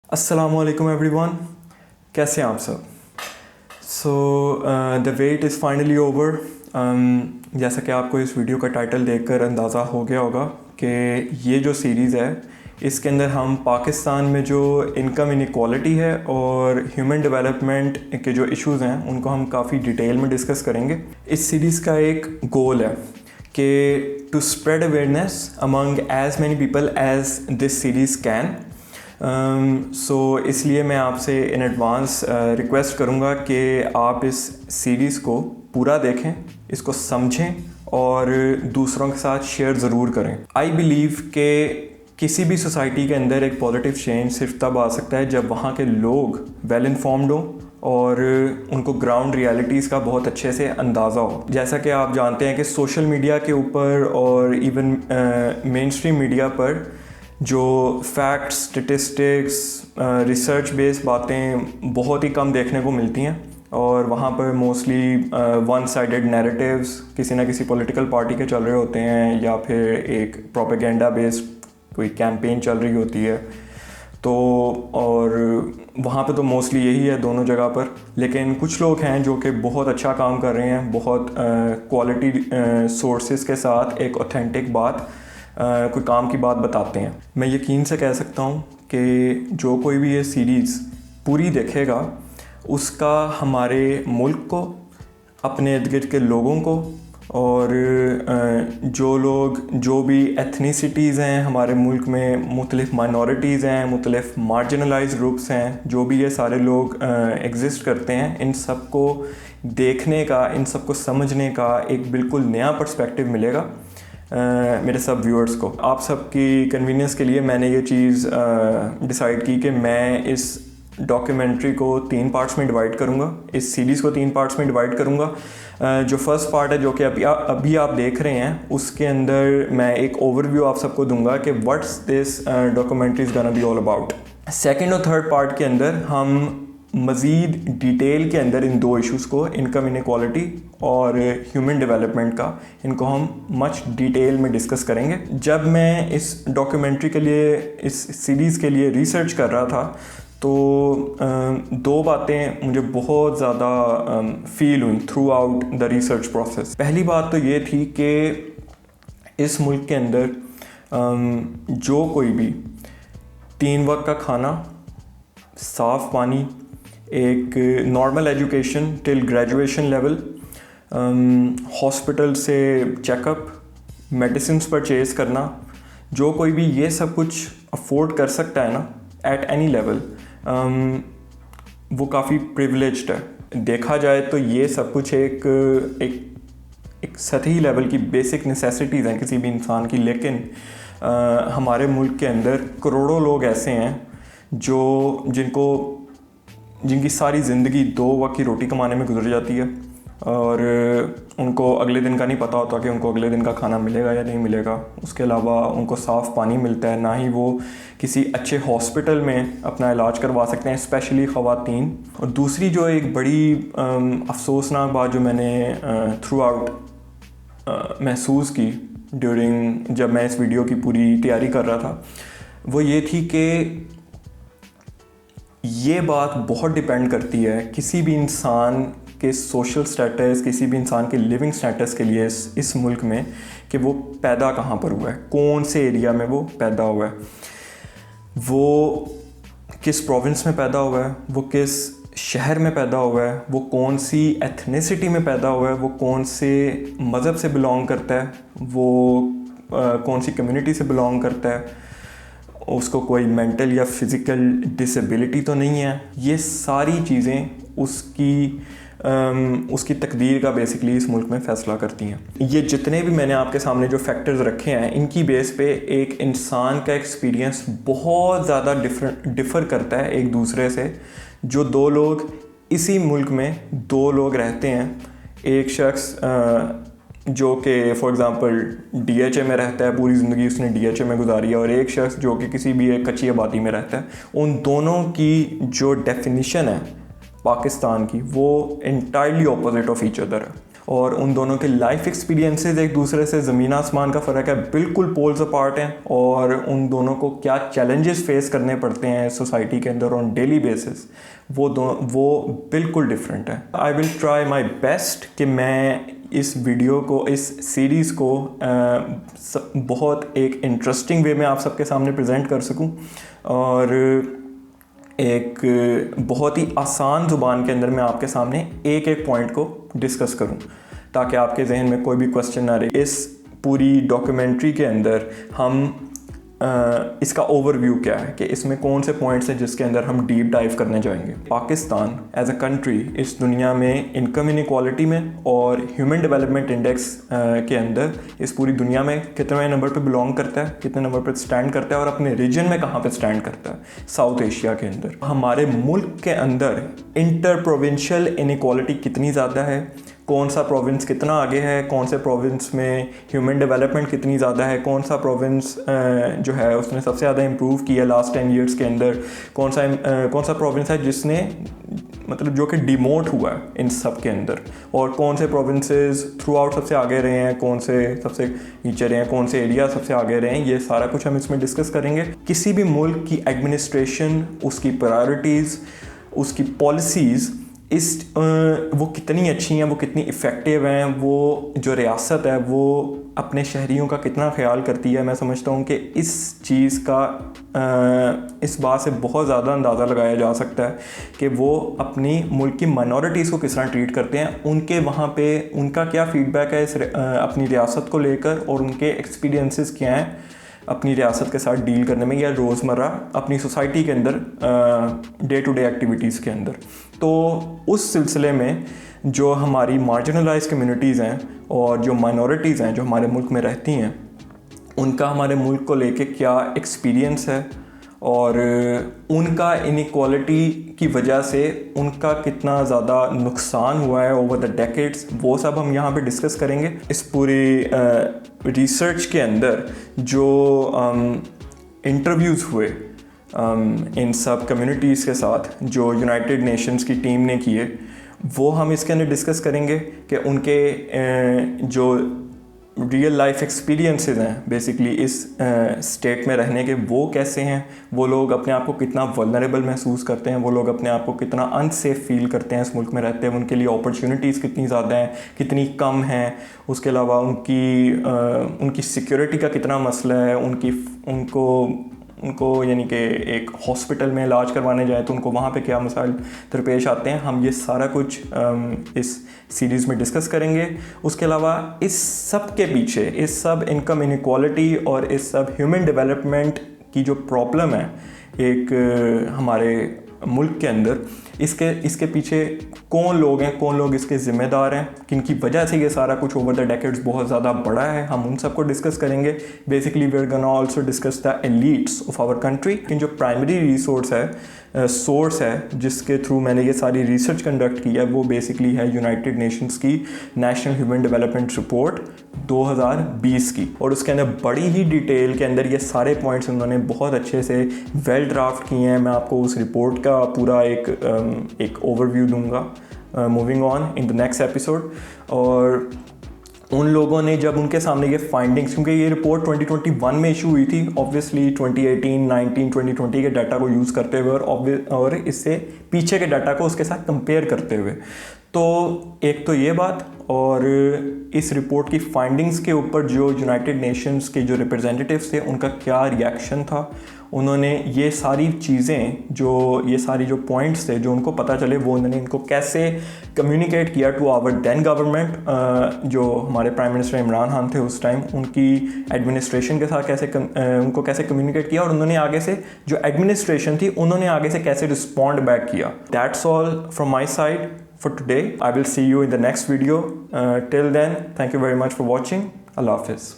अस्सलामुअलैकुम एवरीवन, कैसे हैं आप सब। So the wait is finally over. जैसा कि आपको इस वीडियो का टाइटल देखकर अंदाज़ा हो गया होगा कि ये जो सीरीज़ है इसके अंदर हम पाकिस्तान में जो इनकम इनक्वालिटी है और ह्यूमन डेवलपमेंट के जो इश्यूज़ हैं उनको हम काफ़ी डिटेल में डिस्कस करेंगे। इस सीरीज़ का एक गोल है कि to spread awareness among as many people as this series can. इसलिए मैं आपसे इन एडवांस रिक्वेस्ट करूँगा कि आप इस सीरीज़ को पूरा देखें, इसको समझें और दूसरों के साथ शेयर ज़रूर करें। आई बिलीव कि किसी भी सोसाइटी के अंदर एक पॉजिटिव चेंज सिर्फ तब आ सकता है जब वहाँ के लोग वेल इन्फॉर्म्ड हों और उनको ग्राउंड रियलिटीज़ का बहुत अच्छे से अंदाज़ा हो। जैसा कि आप जानते हैं कि सोशल मीडिया के ऊपर और इवन मेन स्ट्रीम मीडिया पर जो फैक्ट्स, स्टेटिस्टिक्स, रिसर्च बेस्ड बातें बहुत ही कम देखने को मिलती हैं और वहाँ पर मोस्टली वन साइडेड नैरेटिव्स किसी ना किसी पॉलिटिकल पार्टी के चल रहे होते हैं या फिर एक प्रोपेगेंडा बेस्ड कोई कैंपेन चल रही होती है। तो और वहाँ पे तो मोस्टली यही है दोनों जगह पर। लेकिन कुछ लोग हैं जो कि बहुत अच्छा काम कर रहे हैं, बहुत क्वालिटी सोर्सेज के साथ एक ऑथेंटिक बात कोई काम की बात बताते हैं। मैं यकीन से कह सकता हूँ कि जो कोई भी ये सीरीज़ पूरी देखेगा उसका हमारे मुल्क को, अपने इर्द गिर्द के लोगों को और जो लोग जो भी एथनिसिटीज़ हैं हमारे मुल्क में, मुख्तलिफ़ माइनॉरिटीज़ हैं, मुख्तलिफ़ मार्जिनलाइज्ड ग्रुप्स हैं, जो भी ये सारे लोग एग्ज़िस्ट करते हैं, इन सब को देखने का, इन सब को समझने का एक बिल्कुल नया पर्सपेक्टिव मिलेगा मेरे सब व्यूअर्स को। आप सबकी कन्वीनियंस के लिए मैंने ये चीज़ डिसाइड की कि मैं इस डॉक्यूमेंट्री को 3 पार्ट्स में डिवाइड करूँगा, इस सीरीज़ को 3 पार्ट्स में डिवाइड करूँगा। जो फर्स्ट पार्ट है जो कि अभी आप देख रहे हैं उसके अंदर मैं एक ओवरव्यू आप सबको दूंगा कि what's this documentary is gonna be all about. Second और थर्ड पार्ट के अंदर हम मज़ीद डिटेल के अंदर इन 2 इश्यूज़ को, इनकम इनक्वालिटी और ह्यूमन डेवलपमेंट का, इनको हम मच डिटेल में डिस्कस करेंगे। जब मैं इस डॉक्यूमेंट्री के लिए, इस सीरीज़ के लिए रिसर्च कर रहा था तो 2 बातें मुझे बहुत ज़्यादा फील हुई through out the research process. पहली बात तो ये थी कि इस मुल्क के अंदर जो कोई भी 3 वक्त का खाना, साफ़ पानी, एक normal education till graduation level, hospital से चेकअप, मेडिसिन्स परचेज़ करना, जो कोई भी ये सब कुछ अफोर्ड कर सकता है ना एट एनी लेवल, वो काफ़ी प्रिविलेज्ड है। देखा जाए तो ये सब कुछ एक सतही लेवल की बेसिक नेसेसिटीज़ हैं किसी भी इंसान की। लेकिन हमारे मुल्क के अंदर करोड़ों लोग ऐसे हैं जिनकी सारी ज़िंदगी 2 वक्त की रोटी कमाने में गुजर जाती है और उनको अगले दिन का नहीं पता होता कि उनको अगले दिन का खाना मिलेगा या नहीं मिलेगा। उसके अलावा उनको साफ़ पानी मिलता है, ना ही वो किसी अच्छे हॉस्पिटल में अपना इलाज करवा सकते हैं, स्पेशली ख़वातीन। और दूसरी जो एक बड़ी अफसोसनाक बात जो मैंने थ्रू आउट महसूस की ड्यूरिंग जब मैं इस वीडियो की पूरी तैयारी कर रहा था, वो ये थी कि ये बात बहुत डिपेंड करती है किसी भी इंसान के सोशल स्टेटस, किसी भी इंसान के लिविंग स्टेटस के लिए इस मुल्क में, कि वो पैदा कहाँ पर हुआ है, कौन से एरिया में वो पैदा हुआ है, वो किस प्रोविंस में पैदा हुआ है, वो किस शहर में पैदा हुआ है, वो कौन सी एथनिसिटी में पैदा हुआ है, वो कौन से मज़हब से बिलोंग करता है, वो कौन सी कम्युनिटी से बिलोंग करता है, उसको कोई मेंटल या फिज़िकल डिसेबिलिटी तो नहीं है। ये सारी चीज़ें उसकी तकदीर का बेसिकली इस मुल्क में फ़ैसला करती हैं। ये जितने भी मैंने आपके सामने जो फैक्टर्स रखे हैं, इनकी बेस पे एक इंसान का एक्सपीरियंस बहुत ज़्यादा डिफ़र करता है एक दूसरे से। जो 2 लोग इसी मुल्क में 2 लोग रहते हैं, एक शख्स जो कि फॉर एग्ज़ाम्पल DHA में रहता है, पूरी ज़िंदगी उसने DHA में गुजारी है, और एक शख्स जो कि किसी भी एक कच्ची आबादी में रहता है, उन दोनों की जो डेफिनेशन है पाकिस्तान की वो entirely opposite of each other है। और उन दोनों के लाइफ एक्सपीरियंसेस एक दूसरे से ज़मीन आसमान का फ़र्क है, बिल्कुल पोल्स अपार्ट हैं, और उन दोनों को क्या चैलेंजेस फेस करने पड़ते हैं सोसाइटी के अंदर ऑन डेली बेसिस, वो बिल्कुल डिफरेंट है। I will try my best कि मैं इस वीडियो को, इस सीरीज़ को बहुत एक इंटरेस्टिंग वे में आप सबके सामने प्रेजेंट कर सकूं, और एक बहुत ही आसान ज़ुबान के अंदर मैं आपके सामने एक एक पॉइंट को डिस्कस करूं, ताकि आपके जहन में कोई भी क्वेश्चन ना रहे। इस पूरी डॉक्यूमेंट्री के अंदर हम इसका ओवरव्यू क्या है कि इसमें कौन से पॉइंट्स हैं जिसके अंदर हम डीप डाइव करने जाएंगे। पाकिस्तान एज अ कंट्री इस दुनिया में इनकम इनइक्वालिटी में और ह्यूमन डेवलपमेंट इंडेक्स के अंदर इस पूरी दुनिया में कितने नंबर पे बिलोंग करता है, कितने नंबर पे स्टैंड करता है, और अपने रीजन में कहाँ पे स्टैंड करता है, साउथ एशिया के अंदर। हमारे मुल्क के अंदर इंटर प्रोविंशियल इनइक्वालिटी कितनी ज़्यादा है, कौन सा प्रोविंस कितना आगे है, कौन से प्रोविंस में ह्यूमन डेवलपमेंट कितनी ज़्यादा है, कौन सा प्रोविंस जो है उसने सबसे ज़्यादा इम्प्रूव किया लास्ट 10 ईयर्स के अंदर, कौन सा प्रोविंस है जिसने मतलब जो कि डिमोट हुआ है इन सब के अंदर, और कौन से प्रोविंसेस थ्रू आउट सबसे आगे रहे हैं, कौन से सबसे नीचे रहे हैं, कौन से एरिया सबसे आगे रहे हैं, ये सारा कुछ हम इसमें डिस्कस करेंगे। किसी भी मुल्क की एडमिनिस्ट्रेशन, उसकी प्रायोरिटीज़, उसकी पॉलिसीज़ वो कितनी अच्छी हैं, वो कितनी इफ़ेक्टिव हैं, वो जो रियासत है वो अपने शहरियों का कितना ख्याल करती है। मैं समझता हूँ कि इस चीज़ का इस बात से बहुत ज़्यादा अंदाज़ा लगाया जा सकता है कि वो अपनी मुल्क की माइनॉरिटीज़ को किस तरह ट्रीट करते हैं, उनके वहाँ पे उनका क्या फ़ीडबैक है अपनी रियासत को लेकर, और उनके एक्सपीरियंसेस क्या हैं अपनी रियासत के साथ डील करने में या रोज़मर्रा अपनी सोसाइटी के अंदर डे टू डे एक्टिविटीज़ के अंदर। तो उस सिलसिले में जो हमारी मार्जिनलाइज कम्युनिटीज़ हैं और जो माइनॉरिटीज़ हैं जो हमारे मुल्क में रहती हैं, उनका हमारे मुल्क को लेके क्या एक्सपीरियंस है, और उनका इनइक्वालिटी की वजह से उनका कितना ज़्यादा नुकसान हुआ है ओवर द डेकेड्स, वो सब हम यहाँ पे डिस्कस करेंगे। इस पूरी रिसर्च के अंदर जो इंटरव्यूज़ हुए इन सब कम्युनिटीज़ के साथ जो यूनाइटेड नेशंस की टीम ने किए, वो हम इसके अंदर डिस्कस करेंगे कि उनके जो रियल लाइफ एक्सपीरियंसेस हैं बेसिकली इस स्टेट में रहने के, वो कैसे हैं, वो लोग अपने आप को कितना वल्नरेबल महसूस करते हैं, वो लोग अपने आप को कितना अनसेफ फील करते हैं इस मुल्क में रहते हैं, उनके लिए अपॉर्चुनिटीज़ कितनी ज़्यादा हैं, कितनी कम हैं, उसके अलावा उनकी सिक्योरिटी का कितना मसला है, उनको यानी कि एक हॉस्पिटल में इलाज करवाने जाए तो उनको वहाँ पे क्या मसाइल दरपेश आते हैं, हम ये सारा कुछ इस सीरीज़ में डिस्कस करेंगे। उसके अलावा इस सब के पीछे, इस सब इनकम इनइक्वालिटी और इस सब ह्यूमन डेवलपमेंट की जो प्रॉब्लम है एक हमारे मुल्क के अंदर, इसके पीछे कौन लोग इसके ज़िम्मेदार हैं, किनकी वजह से ये सारा कुछ ओवर द डेकेड्स बहुत ज़्यादा बड़ा है, हम उन सबको डिस्कस करेंगे। Basically we are gonna also discuss the elites of our country. जो प्राइमरी सोर्स है जिसके थ्रू मैंने ये सारी रिसर्च कंडक्ट की है, वो बेसिकली है यूनाइटेड नेशंस की नेशनल ह्यूमन डेवलपमेंट रिपोर्ट 2020 की, और उसके अंदर बड़ी ही डिटेल के अंदर ये सारे पॉइंट्स उन्होंने बहुत अच्छे से वेल ड्राफ्ट किए हैं। मैं आपको उस रिपोर्ट का पूरा एक ओवरव्यू दूंगा moving on in the next episode. और उन लोगों ने जब उनके सामने ये फाइंडिंग्स, क्योंकि ये रिपोर्ट 2021 में इशू हुई थी, ऑब्वियसली 2018, 19, 2020 के डाटा को यूज़ करते हुए और इससे पीछे के डाटा को उसके साथ कंपेयर करते हुए, तो एक तो ये बात, और इस रिपोर्ट की फाइंडिंग्स के ऊपर जो यूनाइटेड नेशंस के जो रिप्रेजेंटेटिव्स थे उनका क्या रिएक्शन था, उन्होंने ये सारी चीज़ें ये सारी जो पॉइंट्स थे जो उनको पता चले, वो उन्होंने इनको कैसे कम्युनिकेट किया टू आवर देन गवर्नमेंट, जो हमारे प्राइम मिनिस्टर इमरान खान थे उस टाइम, उनकी एडमिनिस्ट्रेशन के साथ उनको कैसे कम्युनिकेट किया, और उन्होंने आगे से जो एडमिनिस्ट्रेशन थी उन्होंने आगे से कैसे रिस्पॉन्ड बैक किया। That's all from my side for today. I will see you in the next video. Till then, thank you very much for watching. Allah Hafiz.